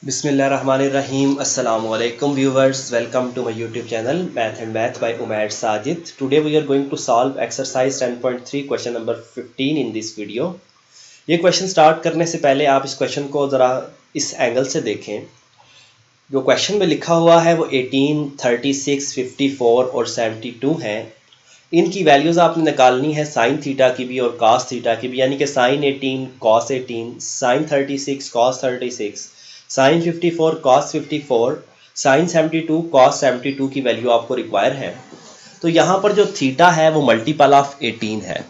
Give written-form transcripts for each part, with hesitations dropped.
Bismillahirrahmanirrahim. Assalamu alaikum viewers. Welcome to my YouTube channel Math and Math by Umair Sajid. Today we are going to solve exercise 10.3 question number 15 in this video. ये question start करने से पहले आप इस question को ज़रा इस angle से देखें। जो क्वेश्चन में लिखा हुआ है वो 18, 36, 54 और 72 है। इनकी वैल्यूज़ आपने निकालनी है साइन थीटा की भी और कॉस थीटा की भी, यानी कि sine 18 cos 18, sine 36 cos 36, sine 54 cos 54, sine 72 cos 72 की वैल्यू आपको रिक्वायर है। तो यहाँ पर जो थीटा है वो मल्टीपल ऑफ 18 है।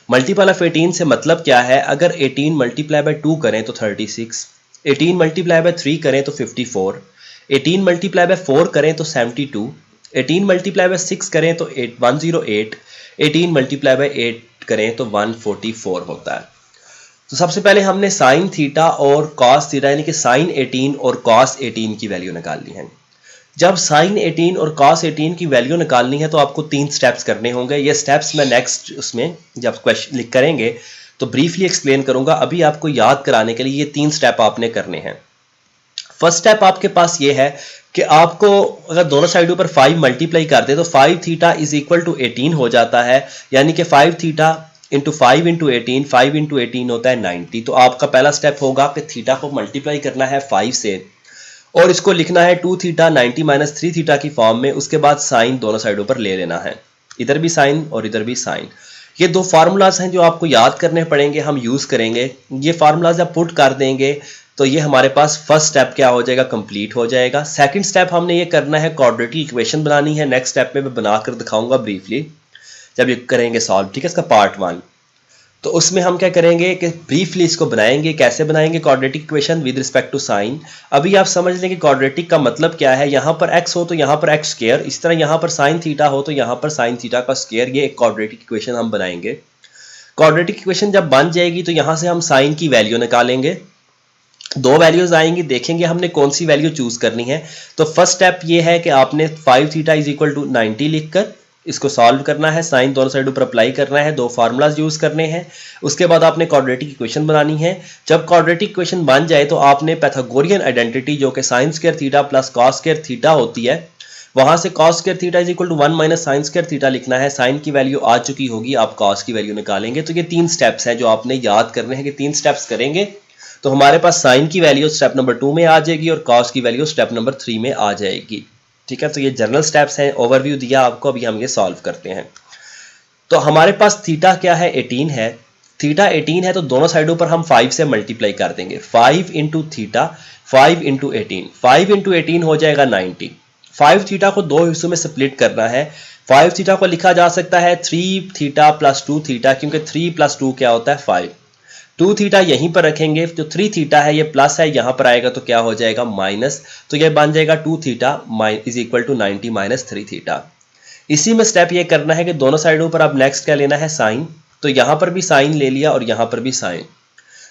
मल्टीपल ऑफ 18 से मतलब क्या है, अगर 18 मल्टीप्लाई बाय 2 करें तो 36, 18 मल्टीप्लाई बाय 3 करें तो 54, 18 मल्टीप्लाई बाय 4 करें तो 72, 18 मल्टीप्लाई बाय 6 करें तो 108, 18 मल्टीप्लाई बाय 8 करें तो 144 होता है। तो सबसे पहले हमने साइन थीटा और कॉस थीटा यानी कि साइन 18 और कॉस 18 की वैल्यू निकालनी है। जब साइन 18 और कॉस 18 की वैल्यू निकालनी है तो आपको 3 स्टेप्स करने होंगे। ये स्टेप्स मैं नेक्स्ट उसमें जब क्वेश्चन लिख करेंगे तो ब्रीफली एक्सप्लेन करूंगा। अभी आपको याद कराने के लिए ये 3 स्टेप आपने करने हैं। फर्स्ट स्टेप आपके पास ये है कि आपको अगर दोनों साइडों पर 5 मल्टीप्लाई कर दे तो 5 थीटा इज इक्वल टू 18 हो जाता है, यानी कि 5 थीटा इंटू 5 इंटू 18, 5 इंटू 18 होता है 90। तो आपका पहला स्टेप होगा कि थीटा को मल्टीप्लाई करना है 5 से और इसको लिखना है 2 थीटा 90 माइनस 3 थीटा की फॉर्म में। उसके बाद साइन दोनों साइडों पर ले लेना है, इधर भी साइन और इधर भी साइन। ये दो फार्मूलाज हैं जो आपको याद करने पड़ेंगे, हम यूज़ करेंगे। ये फार्मूलाज जब पुट कर देंगे तो ये हमारे पास फर्स्ट स्टेप क्या हो जाएगा, कंप्लीट हो जाएगा। सेकंड स्टेप हमने ये करना है, क्वाड्रेटिक इक्वेशन बनानी है। नेक्स्ट स्टेप में मैं बनाकर दिखाऊंगा ब्रीफली जब ये करेंगे सॉल्व, ठीक है, इसका पार्ट 1। तो उसमें हम क्या करेंगे कि ब्रीफली इसको बनाएंगे। कैसे बनाएंगे quadratic equation with respect to sine. अभी आप समझ लें कि क्वाड्रेटिक का मतलब क्या है। यहाँ पर x हो तो यहाँ पर x स्क्वायर, इस तरह यहाँ पर साइन थीटा हो तो यहाँ पर साइन थीटा का स्क्वायर। ये एक क्वाड्रेटिक इक्वेशन हम बनाएंगे। क्वाड्रेटिक इक्वेशन जब बन जाएगी तो यहाँ से हम साइन की वैल्यू निकालेंगे। 2 वैल्यूज आएंगी, देखेंगे हमने कौन सी वैल्यू चूज करनी है। तो फर्स्ट स्टेप ये है कि आपने 5 थीटा इज इक्वल टू 90 लिखकर इसको सॉल्व करना है, साइन दोनों साइडों पर अप्लाई करना है, 2 फार्मूलाज यूज करने हैं। उसके बाद आपने क्वाड्रेटिक इक्वेशन बनानी है। जब क्वाड्रेटिक इक्वेशन बन जाए तो आपने पैथागोरियन आइडेंटिटी जो कि sine square theta plus cos square theta होती है, वहां से cos square theta is equal to 1 minus sine square theta लिखना है। साइन की वैल्यू आ चुकी होगी, आप कॉस की वैल्यू निकालेंगे। तो ये 3 स्टेप्स हैं जो आपने याद करने हैं कि 3 स्टेप्स करेंगे तो हमारे पास साइन की वैल्यू स्टेप नंबर 2 में आ जाएगी और कॉस की वैल्यू स्टेप नंबर 3 में आ जाएगी। ठीक है, तो ये जनरल स्टेप्स हैं, ओवरव्यू दिया आपको। अभी हम ये सॉल्व करते हैं। तो हमारे पास थीटा क्या है, 18 है। थीटा 18 है तो दोनों साइडों पर हम 5 से मल्टीप्लाई कर देंगे। 5 इंटू थीटा, 5 इंटू 18, 5 इंटू 18 हो जाएगा 90। 5 थीटा को 2 हिस्सों में स्प्लिट करना है। 5 थीटा को लिखा जा सकता है 3 थीटा प्लस 2 थीटा, क्योंकि 3 प्लस 2 क्या होता है 5। 2 थीटा यहीं पर रखेंगे, जो 3 थीटा है ये प्लस है, यहां पर आएगा तो क्या हो जाएगा माइनस। तो ये बन जाएगा 2 theta is equal to 90 minus 3 theta. इसी में स्टेप ये करना है कि दोनों साइडों पर अब नेक्स्ट क्या लेना है, साइन। तो यहां पर भी साइन ले लिया और यहां पर भी साइन।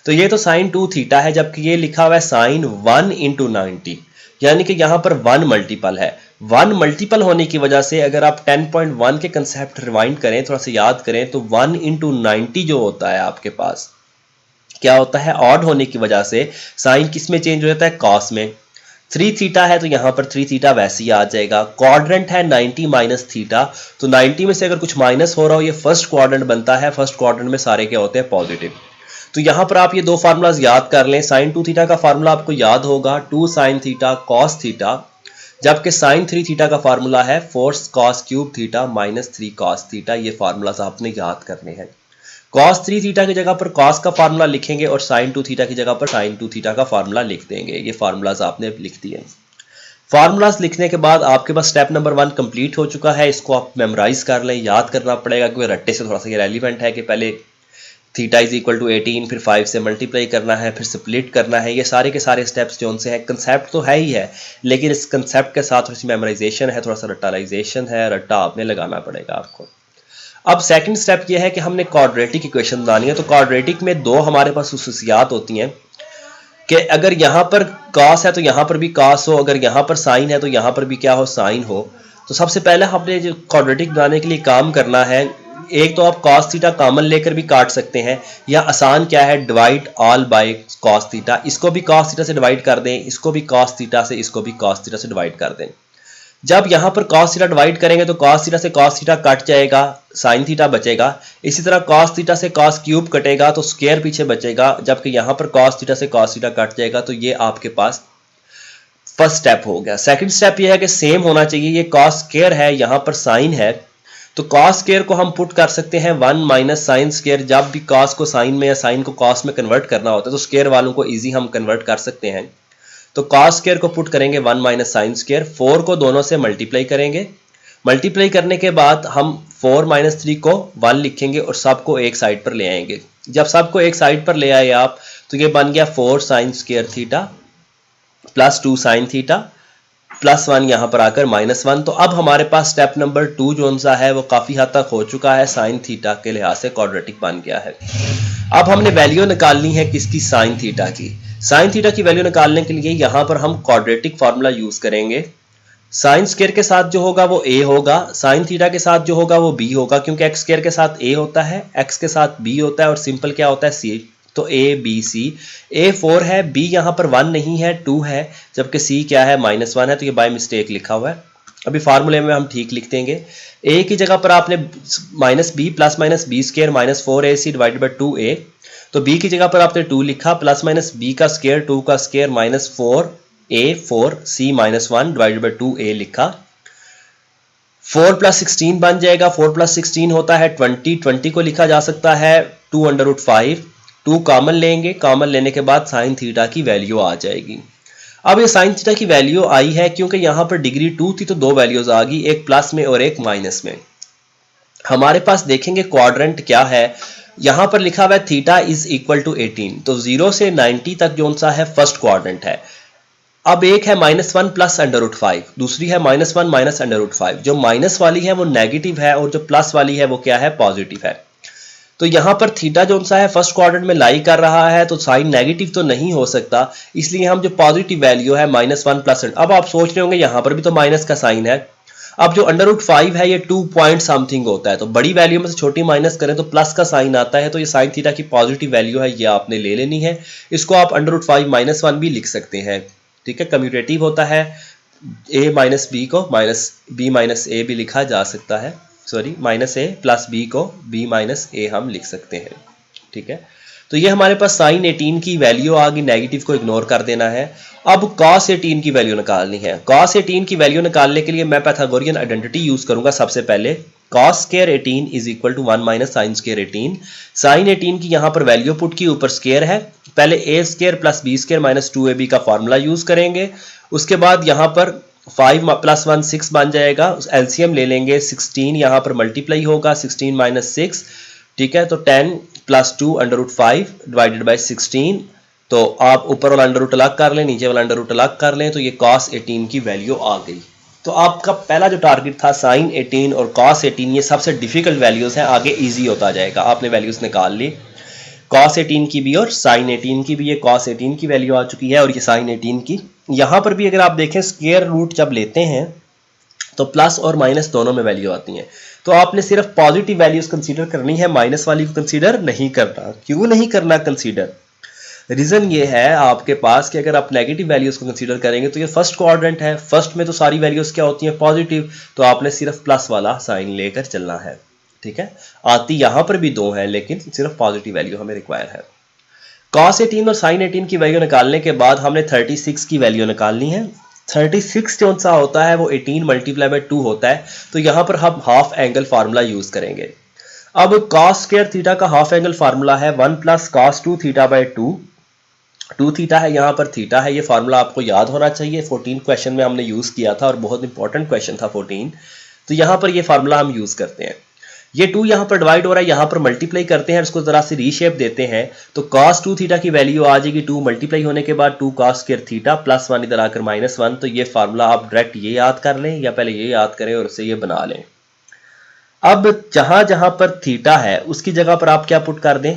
तो ये तो साइन 2 थीटा है, जबकि ये लिखा हुआ है साइन 1 इंटू 90, यानी कि यहां पर 1 मल्टीपल है। 1 मल्टीपल होने की वजह से अगर आप 10.1 के कंसेप्ट रिवाइंड करें, थोड़ा सा याद करें, तो 1 इंटू 90 जो होता है आपके पास क्या होता है, ऑड होने की वजह से साइन किस में चेंज हो जाता है, कॉस में। 3 थीटा है तो यहां पर 3 थीटा वैसे ही आ जाएगा। क्वाड्रेंट है 90 माइनस थीटा, तो 90 में से अगर कुछ माइनस हो रहा हो, ये फर्स्ट क्वाड्रेंट बनता है। फर्स्ट क्वाड्रेंट में सारे क्या होते हैं, पॉजिटिव। तो यहां पर आप ये 2 फार्मूलाज याद कर लें। साइन 2 थीटा का फार्मूला आपको याद होगा 2 साइन थीटा कॉस थीटा, जबकि साइन 3 थीटा का फार्मूला है 4 cos cube theta minus 3 cos theta. ये फार्मूलाज आपने याद करने हैं। cos 3 थीटा की जगह पर cos का फार्मूला लिखेंगे और sin 2 थीटा की जगह पर sin 2 थीटा का फार्मूला लिख देंगे। ये फार्मूलाज आपने लिख दिए। फार्मूलाज लिखने के बाद आपके पास स्टेप नंबर 1 कंप्लीट हो चुका है। इसको आप मेमोराइज कर लें, याद करना पड़ेगा क्योंकि रट्टे से थोड़ा सा ये रेलिवेंट है कि पहले थीटा इज इक्वल टू 18, फिर 5 से मल्टीप्लाई करना है, फिर स्प्लिट करना है। ये सारे के सारे स्टेप्स जो उनसे है, कंसेप्ट तो है ही है, लेकिन इस कंसेप्ट के साथ थोड़ी सी मेमोराइजेशन है, थोड़ा सा रट्टालाइजेशन है, रट्टा आपने लगाना पड़ेगा आपको। अब सेकंड स्टेप ये है कि हमने क्वाड्रेटिक इक्वेशन बनानी है। तो क्वाड्रेटिक में 2 हमारे पास खसूसियात होती हैं कि अगर यहाँ पर कॉस है तो यहाँ पर भी कॉस हो, अगर यहाँ पर साइन है तो यहाँ पर भी क्या हो, साइन हो। तो सबसे पहले हमने जो क्वाड्रेटिक बनाने के लिए काम करना है, एक तो आप cos थीटा कॉमन लेकर भी काट सकते हैं, या आसान क्या है, divide all by cos theta, इसको भी cos थीटा से डिवाइड कर दें, इसको भी cos थीटा से, इसको भी cos थीटा से डिवाइड कर दें। जब यहां पर cos थीटा डिवाइड करेंगे तो cos थीटा से cos थीटा कट जाएगा, sin थीटा बचेगा। इसी तरह cos थीटा से cos क्यूब कटेगा तो स्क्वायर पीछे बचेगा, जबकि यहां पर cos थीटा से cos थीटा कट जाएगा। तो ये आपके पास फर्स्ट स्टेप हो गया। सेकंड स्टेप ये है कि सेम होना चाहिए, ये cos स्क्वायर है, यहां पर sin है, तो cos स्क्वायर को हम पुट कर सकते हैं 1 माइनस साइन स्क्वायर। जब भी cos को sin में या sin को cos में कन्वर्ट करना होता है तो स्क्वायर वालों को इजी हम कन्वर्ट कर सकते हैं। तो cos स्क्वायर को पुट करेंगे 1 माइनस साइन स्क्वायर, 4 को दोनों से मल्टीप्लाई करेंगे, मल्टीप्लाई करने के बाद हम 4 माइनस 3 को 1 लिखेंगे और सबको एक साइड पर ले आएंगे। जब सबको एक साइड पर ले आए आप तो ये बन गया 4 sign square theta plus 2 sine theta plus 1 यहां पर आकर -1। तो अब हमारे पास स्टेप नंबर 2 जो सा है वो काफी हद तक हो चुका है, साइन थीटा के लिहाज से क्वाड्रेटिक बन गया है। अब हमने वैल्यू निकालनी है किसकी, साइन थीटा की। साइन थीटा की वैल्यू निकालने के लिए यहां पर हम क्वाड्रेटिक फार्मूला यूज करेंगे। साइन स्क्वायर के साथ जो होगा वो a होगा, साइन थीटा के साथ जो होगा वो b होगा, क्योंकि एक्स स्क्वायर के साथ a होता है, x के साथ b होता है और सिंपल क्या होता है c। तो a b c, a 4 है, b यहां पर 1 नहीं है 2 है, जबकि c क्या है -1 है, तो ये बाय मिस्टेक लिखा हुआ है। अभी फार्मूले में हम ठीक लिख देंगे। a की जगह पर आपने minus b plus minus b square minus 4ac divided by 2a, तो b की जगह पर आपने 2 लिखा, प्लस माइनस b का स्क्वायर 2 का square minus 4a 4c minus 1 divided by 2a लिखा। 4 प्लस 16 बन जाएगा, 4 प्लस 16 होता है 20, 20 को लिखा जा सकता है 2√5, 2 कॉमन लेंगे, कॉमन लेने के बाद साइन थीटा की वैल्यू आ जाएगी। अब ये साइन थीटा की वैल्यू आई है क्योंकि यहां पर डिग्री 2 थी तो दो वैल्यूज आ गई, एक प्लस में और एक माइनस में। हमारे पास देखेंगे क्वाड्रेंट क्या है, यहां पर लिखा हुआ है थीटा इज इक्वल टू 18, तो 0 से 90 तक जो सा है फर्स्ट क्वाड्रेंट है। अब एक है -1 प्लस √5, दूसरी है -1 माइनस √5। जो माइनस वाली है वो नेगेटिव है और जो प्लस वाली है वो क्या है, पॉजिटिव है। तो यहां पर थीटा जो सा है फर्स्ट क्वाड्रेंट में लाई कर रहा है, तो साइन नेगेटिव तो नहीं हो सकता, इसलिए हम जो पॉजिटिव वैल्यू है -1 प्लस। अब आप सोच रहे होंगे यहां पर भी तो माइनस का साइन है। अब जो √5 है ये 2 पॉइंट समथिंग होता है, तो बड़ी वैल्यू में से छोटी माइनस करें तो प्लस का साइन आता है, तो ये साइन थीटा की पॉजिटिव वैल्यू है, ये आपने ले लेनी है। इसको आप √5 -1 भी लिख सकते हैं, ठीक है, कम्यूटेटिव होता है। a माइनस बी को b माइनस ए भी लिखा जा सकता है, सॉरी -a प्लस b को b माइनस ए हम लिख सकते हैं, ठीक है। तो ये हमारे पास साइन 18 की वैल्यू आ गई, नेगेटिव को इग्नोर कर देना है। अब cos 18 की वैल्यू निकालनी है। cos 18 की वैल्यू निकालने के लिए मैं पाइथागोरियन आइडेंटिटी यूज करूंगा। सबसे पहले cos square 18 is equal to 1 minus sine square 18। Sine 18 की यहां पर वैल्यू पुट की, ऊपर स्क्वायर है, पहले a square plus b square minus 2ab का फॉर्मूला यूज करेंगे। उसके बाद यहां पर 5 प्लस 1 6 बन जाएगा, एलसीएम ले लेंगे, 16 यहां पर मल्टीप्लाई होगा, 16 माइनस 6, ठीक है, तो 10 प्लस 2 √5 डिवाइडेड बाई 16। तो आप ऊपर वाला अंडर रूट अलग कर लें, नीचे वाला अंडर रूट अलग कर लें, तो ये cos 18 की वैल्यू आ गई। तो आपका पहला जो टारगेट था साइन 18 और cos 18, ये सबसे डिफिकल्ट वैल्यूज हैं, आगे इजी होता जाएगा। आपने वैल्यूज निकाल ली, cos 18 की भी और साइन 18 की भी। ये cos 18 की वैल्यू आ चुकी है और ये साइन 18 की। यहां पर भी अगर आप देखें स्क्वायर रूट जब लेते हैं तो प्लस और माइनस दोनों में वैल्यू आती है, तो आपने सिर्फ पॉजिटिव वैल्यूज कंसीडर करनी है, माइनस वाली को कंसीडर नहीं करना। क्यों नहीं करना कंसीडर, रीजन ये है आपके पास कि अगर आप नेगेटिव वैल्यूज को कंसीडर करेंगे तो ये फर्स्ट क्वाड्रेंट है, फर्स्ट में तो सारी वैल्यूज क्या होती हैं, पॉजिटिव, तो आपने सिर्फ प्लस वाला साइन लेकर चलना है, ठीक है। आती यहां पर भी दो है लेकिन सिर्फ पॉजिटिव वैल्यू हमें रिक्वायर है। cos 18 और sin 18 की वैल्यू निकालने के बाद हमने 36 की वैल्यू निकालनी है। 36 जो सा होता है वो 18 मल्टीप्लाई बाई 2 होता है, तो यहां पर हम हाफ एंगल फार्मूला यूज करेंगे। अब cos स्क्वायर थीटा का हाफ एंगल फार्मूला है 1 plus cos 2 theta by 2। 2 theta है, यहाँ पर थीटा है, ये फार्मूला आपको याद होना चाहिए, 14 क्वेश्चन में हमने यूज किया था और बहुत इंपॉर्टेंट क्वेश्चन था 14। तो यहाँ पर ये फार्मूला हम यूज करते हैं। ये 2 यहाँ पर डिवाइड हो रहा है, यहाँ पर मल्टीप्लाई करते हैं, इसको जरा से रीशेप देते हैं, तो cos 2 थीटा की वैल्यू आ जाएगी 2 मल्टीप्लाई होने के बाद 2 cos स्क्वायर थीटा प्लस 1 इधर आकर -1। तो ये फार्मूला आप डायरेक्ट ये याद कर लें या पहले ये याद करें और उससे ये बना लें। अब जहां जहां पर थीटा है उसकी जगह पर आप क्या पुट कर दें,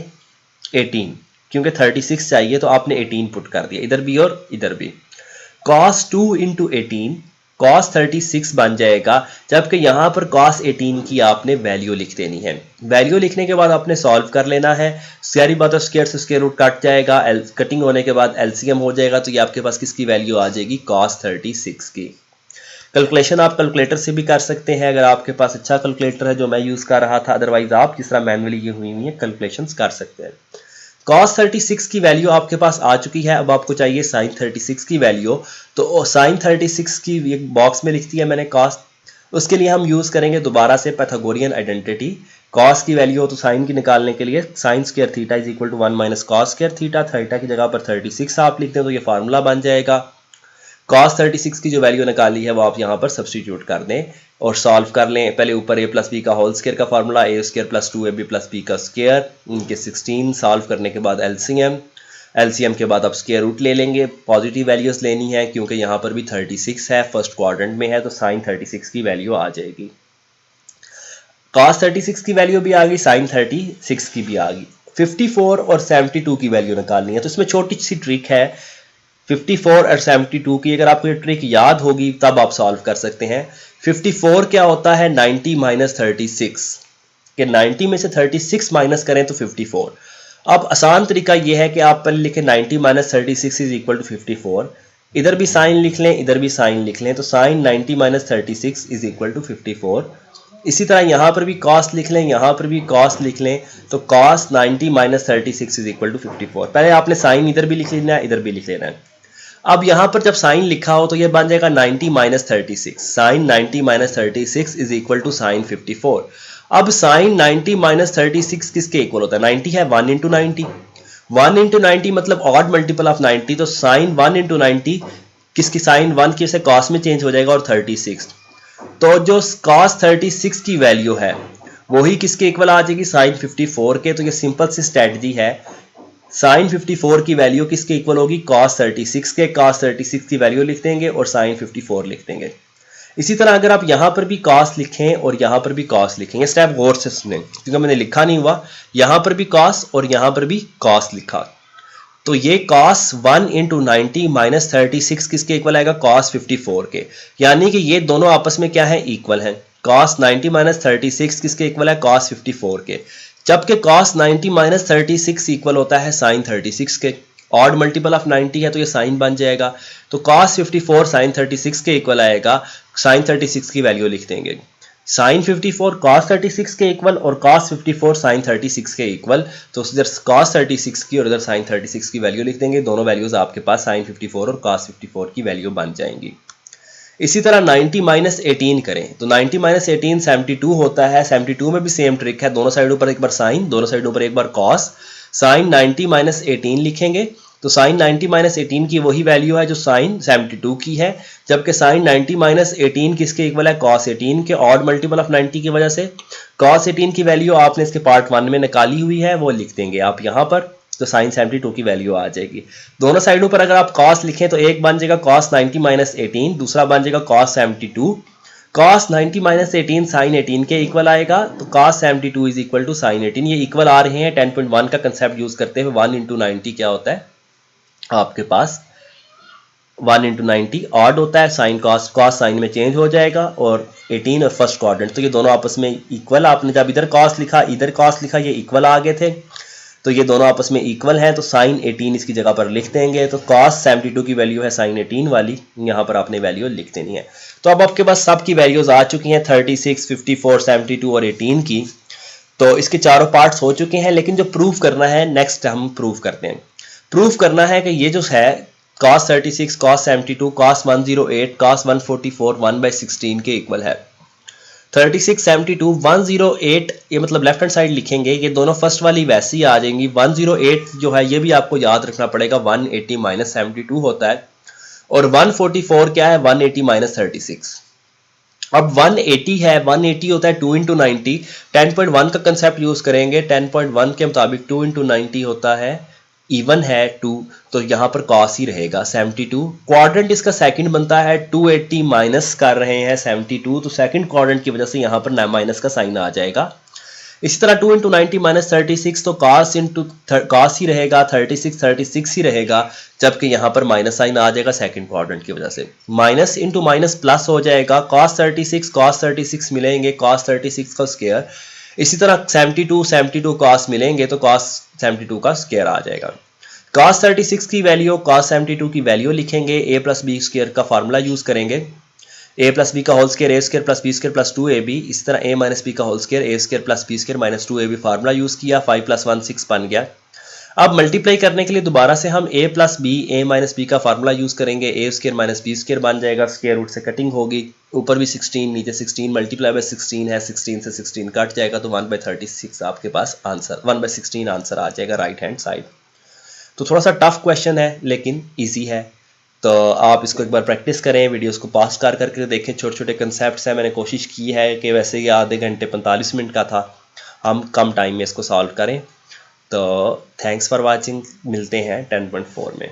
18, क्योंकि 36 चाहिए तो आपने 18 पुट कर दिया, इधर भी और इधर भी। cos 2 इंटू 18, cos 36 बन जाएगा, जबकि यहाँ पर cos 18 की आपने वैल्यू लिख देनी है। वैल्यू लिखने के बाद आपने सॉल्व कर लेना है। सारी बात स्क्वायर से स्क्वायर रूट कट जाएगा, कटिंग होने के बाद एलसीएम हो जाएगा, तो ये आपके पास किसकी वैल्यू आ जाएगी, cos 36 की। कैलकुलेशन आप कैलकुलेटर से भी कर सकते हैं अगर आपके पास अच्छा कैलकुलेटर है जो मैं यूज़ कर रहा था, अदरवाइज आप जिस तरह मैनुअली ये हुई है कैलकुलेशंस कर सकते हैं। cos 36 की वैल्यू आपके पास आ चुकी है, अब आपको चाहिए sin 36 की वैल्यू। तो sin 36 की एक बॉक्स में लिख दिया मैंने cos, उसके लिए हम यूज़ करेंगे दोबारा से पाइथागोरियन आइडेंटिटी। cos की वैल्यू हो तो sin की निकालने के लिए sin square theta is equal to 1 minus cos square theta, theta की जगह पर 36 आप लिखते हैं तो ये फार्मूला बन जाएगा। cos 36 की जो वैल्यू निकाली है वो आप यहाँ पर सब्सटीट्यूट कर दें और सॉल्व कर लें। पहले ऊपर a प्लस बी का होल स्क्वायर का formula, a square plus 2ab plus b का स्क्वायर, इनके 16 सॉल्व करने के बाद एलसीएम के बाद आप स्क्वायर रूट ले लेंगे। पॉजिटिव वैल्यूज लेनी है क्योंकि यहाँ पर भी 36 है, फर्स्ट क्वाड्रेंट में है, तो sin 36 की वैल्यू आ जाएगी। cos 36 की वैल्यू भी आ गई, sin 36 की भी आ गई। 54 और 72 की वैल्यू निकालनी है, तो इसमें छोटी सी ट्रिक है 54 और 72 की। अगर आपको ये ट्रिक याद होगी तब आप सॉल्व कर सकते हैं। 54 क्या होता है, 90 माइनस 36, कि 90 में से 36 माइनस करें तो 54। अब आसान तरीका ये है कि आप पहले लिखें 90 माइनस 36 इज इक्वल टू 54, इधर भी साइन लिख लें, इधर भी साइन लिख लें, तो sine 90 minus 36 is equal to 54। इसी तरह यहाँ पर भी cos लिख लें, यहाँ पर भी cos लिख लें, तो cos 90 minus 36 is equal to 54। पहले आपने साइन इधर भी लिख लेना है, इधर भी लिख लेना है। अब यहाँ पर जब साइन लिखा हो तो ये बन जाएगा 90 minus 36, sine 90 minus 36 is equal to sine 54। अब साइन 90 माइनस 36 किसके इक्वल होता है, 90 है, 1 इंटू 90, 1 इंटू 90 मतलब ऑड मल्टीपल ऑफ 90, तो साइन 1 इंटू 90 किसकी, साइन 1 की से कॉस में चेंज हो जाएगा और 36, तो जो cos 36 की वैल्यू है वही किसके इक्वल आ जाएगी, साइन 54 के। तो ये सिंपल सी स्ट्रेटजी है, साइन 54 की वैल्यू किसके इक्वल होगी, cos 36 के। cos 36 की वैल्यू लिख देंगे और साइन 54 लिख देंगे। इसी तरह अगर आप यहां पर भी cos लिखें और यहां पर भी cos लिखेंगे, स्टेप गौर से सुने क्योंकि मैंने लिखा नहीं हुआ, यहां पर भी cos और यहां पर भी cos लिखा, तो ये cos 1 इंटू 90 माइनस 36 किसके इक्वल आएगा, cos 54 के। यानी कि ये दोनों आपस में क्या है, इक्वल हैं। cos 90 माइनस 36 किसके इक्वल है, cos 54 के, जबकि cos 90 माइनस 36 इक्वल होता है sin 36 के। ऑड मल्टीपल ऑफ 90 है तो ये साइन बन जाएगा, तो cos 54 sin 36 के इक्वल आएगा, sin 36 की वैल्यू लिख देंगे, sin 54 cos 36 के इक्वल और cos 54 sin 36 के इक्वल, तो इधर cos 36 की और इधर sin 36 की वैल्यू लिख देंगे। दोनों वैल्यूज आपके पास sin 54 और cos 54 की वैल्यू बन जाएंगी। इसी तरह 90 माइनस 18 करें तो 90 माइनस 18 72 होता है। 72 में भी सेम ट्रिक है, दोनों साइडों पर एक बार साइन, दोनों साइडों पर एक बार cos। साइन 90 माइनस 18 लिखेंगे तो साइन 90 माइनस 18 की वही वैल्यू है जो साइन 72 की है, जबकि साइन 90 माइनस 18 किसके इक्वल है, cos 18 के। ऑड मल्टीपल ऑफ 90 की वजह से cos 18 की वैल्यू आपने इसके पार्ट 1 में निकाली हुई है, वो लिख देंगे आप यहाँ पर, तो साइन 72 की वैल्यू आ जाएगी। दोनों साइडों पर अगर आप cos लिखें तो एक बन जाएगा cos 90 माइनस 18, दूसरा बन जाएगा cos 72। cos 90 माइनस 18 साइन 18 के इक्वल आएगा, तो cos 72 is equal to sine 18। ये इक्वल आ रहे हैं 10.1 का कंसेप्ट यूज करते हुए। 1 इंटू 90 क्या होता है आपके पास, 1 इंटू 90 ऑड होता है, साइन cos साइन में चेंज हो जाएगा, और 18 और फर्स्ट क्वाड्रेंट, तो ये दोनों आपस में इक्वल। आपने जब इधर cos लिखा इधर cos लिखा, ये इक्वल आ गए थे, तो ये दोनों आपस में इक्वल हैं, तो साइन 18 इसकी जगह पर लिख देंगे। तो cos 72 की वैल्यू है साइन 18 वाली, यहाँ पर आपने वैल्यू लिख देनी है। तो अब आपके पास सब की वैल्यूज आ चुकी हैं, 36, 54, 72 और 18 की। तो इसके चारों पार्ट्स हो चुके हैं, लेकिन जो प्रूफ करना है नेक्स्ट हम प्रूफ करते हैं। प्रूफ करना है कि ये जो है cos 36, cos 72, cos 108, cos 144 1/16 के इक्वल है। 36, 72, 108 ये मतलब लेफ्ट हैंड साइड लिखेंगे, ये दोनों फर्स्ट वाली वैसी ही आ जाएंगी। 108 जो है ये भी आपको याद रखना पड़ेगा, 180 माइनस 72 होता है, और 144 क्या है, 180 माइनस 36। अब 180 है, 180 होता है 2 इंटू 90, 10.1 का कंसेप्ट यूज करेंगे। 10.1 के मुताबिक 2 इंटू 90 होता है, इवन है 2, तो यहाँ पर cos ही रहेगा 72। क्वाड्रेंट इसका सेकंड बनता है, 280 माइनस कर रहे हैं 72, तो सेकंड क्वाड्रेंट की वजह से यहाँ पर माइनस का साइन आ जाएगा। इसी तरह 2 इंटू 90 माइनस 36, तो cos इंटू cos ही रहेगा, 36 ही रहेगा, जबकि यहाँ पर माइनस साइन आ जाएगा सेकंड क्वाड्रेंट की वजह से। माइनस इंटू माइनस प्लस हो जाएगा, cos 36 मिलेंगे, cos 36 का स्क्वायर। इसी तरह 72 cos मिलेंगे तो cos 72 का स्क्वायर आ जाएगा। cos 36 की वैल्यू, cos 72 की वैल्यू लिखेंगे, a प्लस बी स्क्वायर का फार्मूला यूज करेंगे, a प्लस बी का whole square a square plus b square plus 2ab। इस तरह a माइनस बी का whole square a square plus b square minus 2ab formula use किया, 5 plus 1 6 बन गया। अब मल्टीप्लाई करने के लिए दोबारा से हम a plus b a minus b का फार्मूला यूज करेंगे, a square minus b square बन जाएगा, स्क्वायर रूट से कटिंग होगी, ऊपर भी 16 नीचे 16 मल्टीप्लाई बाय 16 है, 16 से 16 कट जाएगा तो 1/36 आपके पास आंसर, 1/16 आंसर आ जाएगा राइट हैंड साइड। तो थोड़ा सा टफ क्वेश्चन है लेकिन ईजी है, तो आप इसको एक बार प्रैक्टिस करें, वीडियोस को पॉज कर करके देखें, छोटे छोटे कंसेप्ट्स हैं। मैंने कोशिश की है कि वैसे ये आधे घंटे 45 मिनट का था, हम कम टाइम में इसको सॉल्व करें। तो थैंक्स फॉर वाचिंग, मिलते हैं 10.4 में।